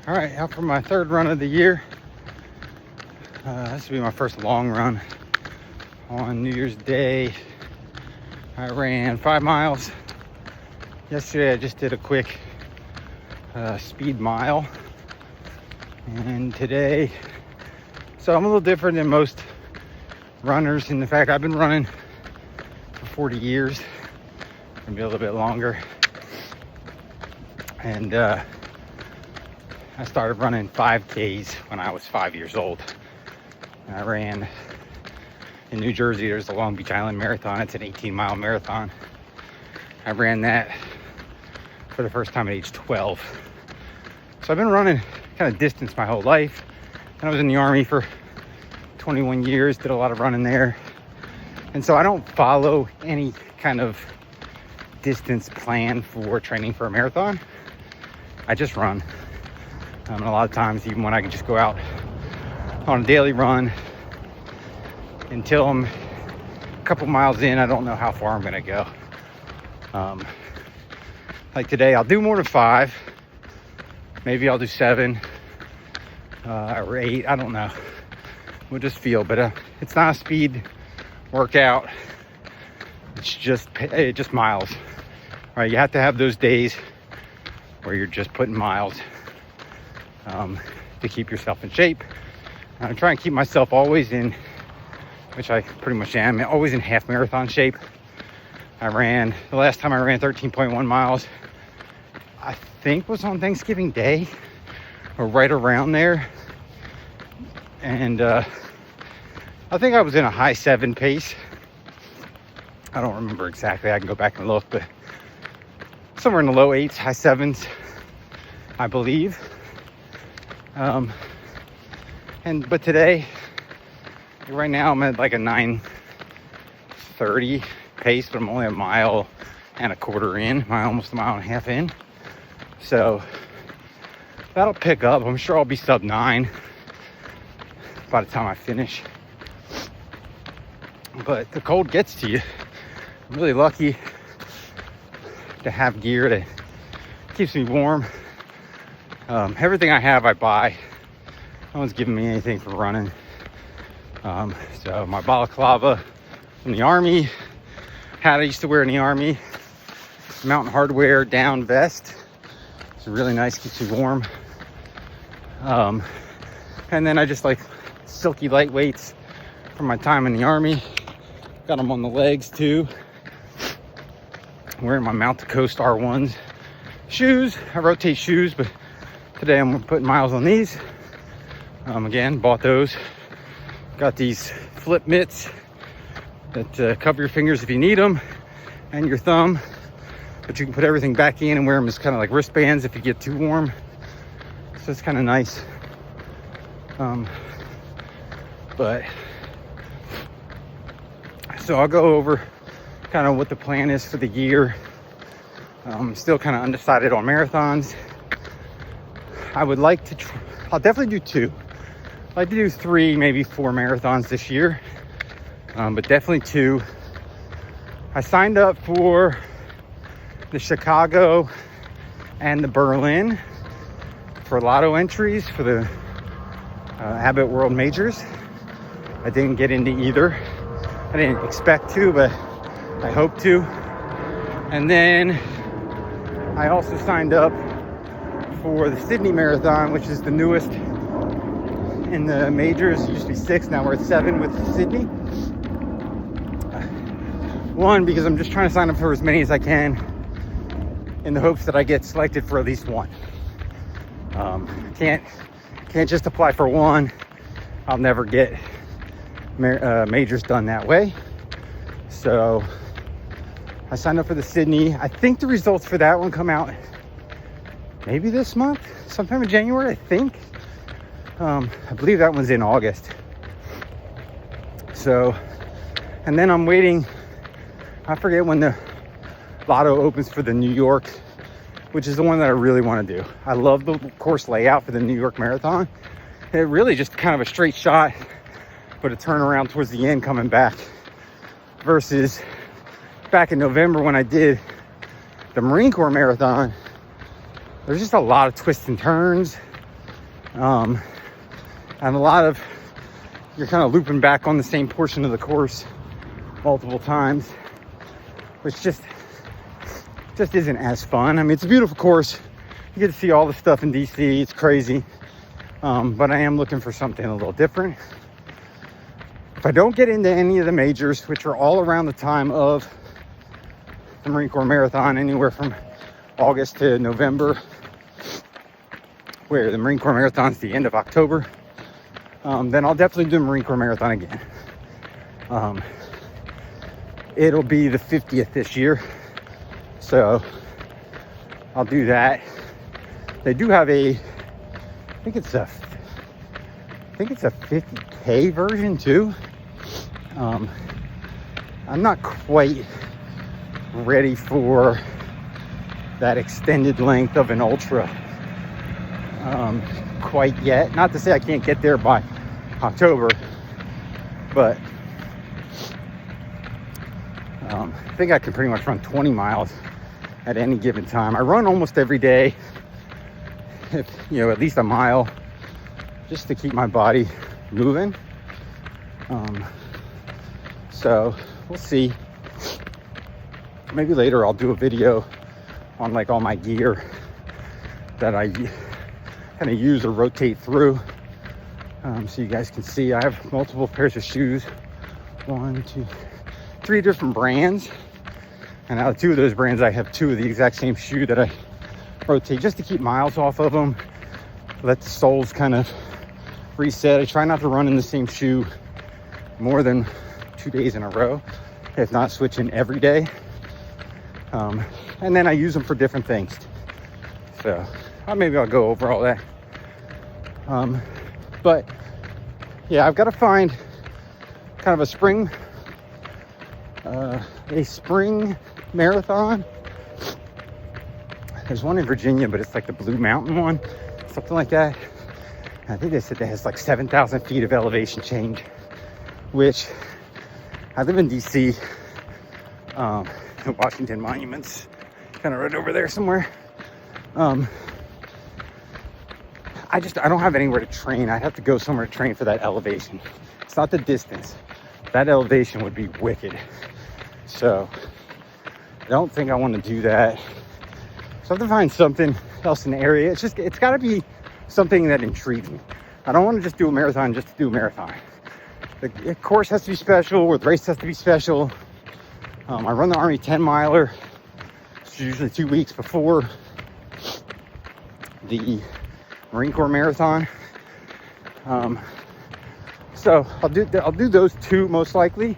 All right, out for my third run of the year. This will be my first long run. On New Year's Day, I ran 5 miles. Yesterday, I just did a quick speed mile. And today, so I'm a little different than most runners in the fact I've been running for 40 years, maybe a little bit longer. And I started running 5Ks when I was 5 years old. And I ran in New Jersey. There's the Long Beach Island Marathon. It's an 18-mile marathon. I ran that for the first time at age 12. So I've been running kind of distance my whole life. And I was in the Army for 21 years, did a lot of running there. And so I don't follow any kind of distance plan for training for a marathon. I just run. And a lot of times, even when I can just go out on a daily run, until I'm a couple miles in, I don't know how far I'm going to go. Like today, I'll do more than 5. Maybe I'll do 7 or 8. I don't know. We'll just feel. But it's not a speed workout. It's just miles. All right, you have to have those days where you're just putting miles to keep yourself in shape. I try and keep myself always in, which I pretty much am, always in half marathon shape. The last time I ran 13.1 miles, I think was on Thanksgiving Day or right around there. And I think I was in a high 7 pace. I don't remember exactly. I can go back and look, but somewhere in the low 8s, high 7s, I believe. But today, right now I'm at like a 9:30 pace, but I'm only a mile and a quarter in, almost a mile and a half in. So that'll pick up. I'm sure I'll be sub 9 by the time I finish. But the cold gets to you. I'm really lucky to have gear that keeps me warm. Everything I have, I buy. No one's giving me anything for running. So my balaclava from the Army, hat I used to wear in the Army, Mountain Hardwear down vest. It's really nice, keeps you warm. And then I just like silky lightweights from my time in the Army. Got them on the legs too. I'm wearing my Mount to Coast R1s shoes. I rotate shoes, but today I'm putting miles on these. Again, bought those. Got these flip mitts that cover your fingers if you need them and your thumb, but you can put everything back in and wear them as kind of like wristbands if you get too warm. So it's kind of nice. But so I'll go over kind of what the plan is for the year. I'm still kind of undecided on marathons. I would like to I'll definitely do 2. I'd like to do 3, maybe 4 marathons this year, but definitely 2. I signed up for the Chicago and the Berlin for lotto entries for the Abbott World Majors. I didn't get into either. I didn't expect to, but I hope to. And then I also signed up for the Sydney Marathon, which is the newest in the majors. It used to be 6, now we're at 7 with Sydney. 1, because I'm just trying to sign up for as many as I can in the hopes that I get selected for at least 1. Can't just apply for 1. I'll never get majors done that way. So I signed up for the Sydney. I think the results for that one come out maybe this month, sometime in January, I think. I believe that one's in August. So, and then I'm waiting. I forget when the lotto opens for the New York, which is the one that I really want to do. I love the course layout for the New York Marathon. It really just kind of a straight shot, but a turnaround towards the end coming back. Versus back in November when I did the Marine Corps Marathon, there's just a lot of twists and turns. And a lot of, you're kind of looping back on the same portion of the course multiple times, which just isn't as fun. I mean, it's a beautiful course. You get to see all the stuff in DC. It's crazy. But I am looking for something a little different. If I don't get into any of the majors, which are all around the time of the Marine Corps Marathon, anywhere from August to November, where the Marine Corps Marathon's the end of October, then I'll definitely do the Marine Corps Marathon again. It'll be the 50th this year, so I'll do that. They do have I think it's a 50K version too. I'm not quite ready for that extended length of an ultra quite yet. Not to say I can't get there by October, but I think I can pretty much run 20 miles at any given time. I run almost every day, at least a mile, just to keep my body moving. So we'll see. Maybe later I'll do a video on like all my gear that I kind of use or rotate through, so you guys can see. I have multiple pairs of shoes, 1, 2, 3 different brands, and out of 2 of those brands I have 2 of the exact same shoe that I rotate just to keep miles off of them, let the soles kind of reset. I try not to run in the same shoe more than 2 days in a row, if not switching every day. And then I use them for different things. So maybe I'll go over all that. But yeah, I've got to find kind of a spring marathon. There's one in Virginia, but it's like the Blue Mountain one, something like that. I think they said that has like 7,000 feet of elevation change, which I live in DC, Washington Monuments, kind of right over there somewhere. I don't have anywhere to train. I'd have to go somewhere to train for that elevation. It's not the distance. That elevation would be wicked. So I don't think I want to do that. So I have to find something else in the area. It's got to be something that intrigues me. I don't want to just do a marathon just to do a marathon. The course has to be special, or the race has to be special. I run the Army 10 miler. It's usually 2 weeks before the Marine Corps Marathon. So I'll do those 2 most likely.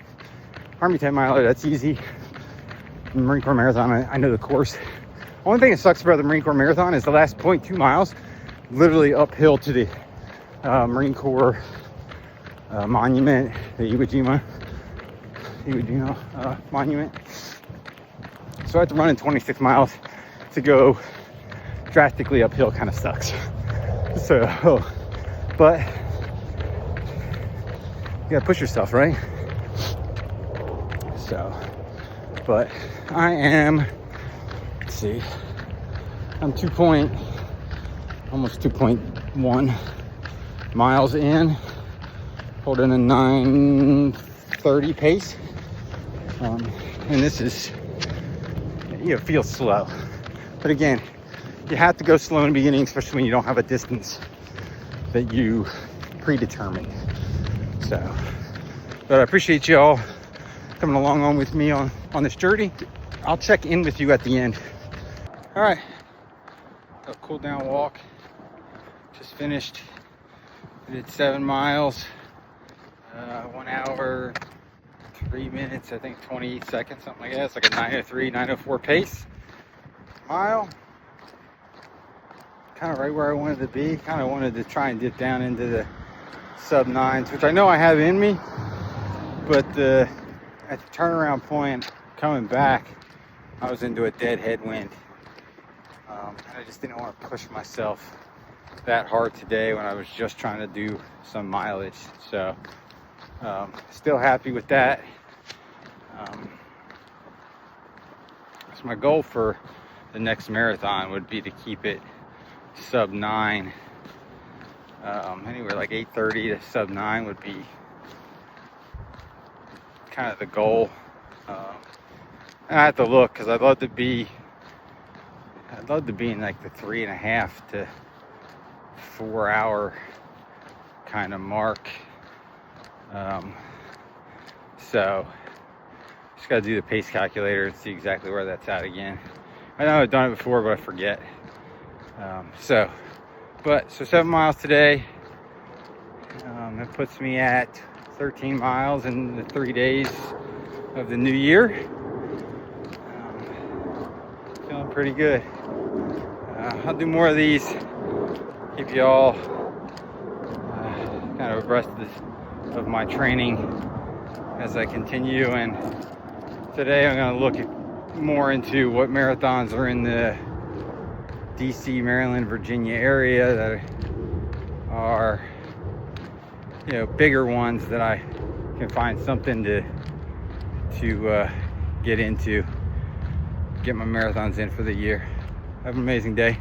Army 10 miler, that's easy. The Marine Corps Marathon, I know the course. Only thing that sucks about the Marine Corps Marathon is the last 0.2 miles, literally uphill to the Marine Corps monument, the Iwo Jima monument. So I have to run in 26 miles to go drastically uphill. Kind of sucks. So, but you gotta push yourself, right? So, but I am, let's see, I'm almost 2.1 miles in, holding a 9:30 pace. And this is, feels slow. But again, you have to go slow in the beginning, especially when you don't have a distance that you predetermined. So, but I appreciate y'all coming along on with me on this journey. I'll check in with you at the end. All right, a cool down walk. Just finished. I did 7 miles, 1 hour, 3 minutes, I think 28 seconds, something like that. It's like a 9:03, 9:04 pace. Mile, kind of right where I wanted to be. Kind of wanted to try and dip down into the sub 9s, which I know I have in me, but at the turnaround point coming back, I was into a dead headwind. And I just didn't want to push myself that hard today when I was just trying to do some mileage. So still happy with that. So my goal for the next marathon would be to keep it sub 9 Anywhere like 8:30 to sub 9 would be kind of the goal. And I have to look because I'd love to be in like the 3.5 to 4 hour kind of mark. So just got to do the pace calculator and see exactly where that's at again. I know I've done it before, but I forget. So 7 miles today. It puts me at 13 miles in the 3 days of the new year. Feeling pretty good. I'll do more of these. Keep you all kind of abreast of my training as I continue. And today I'm going to look more into what marathons are in the DC, Maryland, Virginia area that are, bigger ones that I can find something to get into, get my marathons in for the year. Have an amazing day.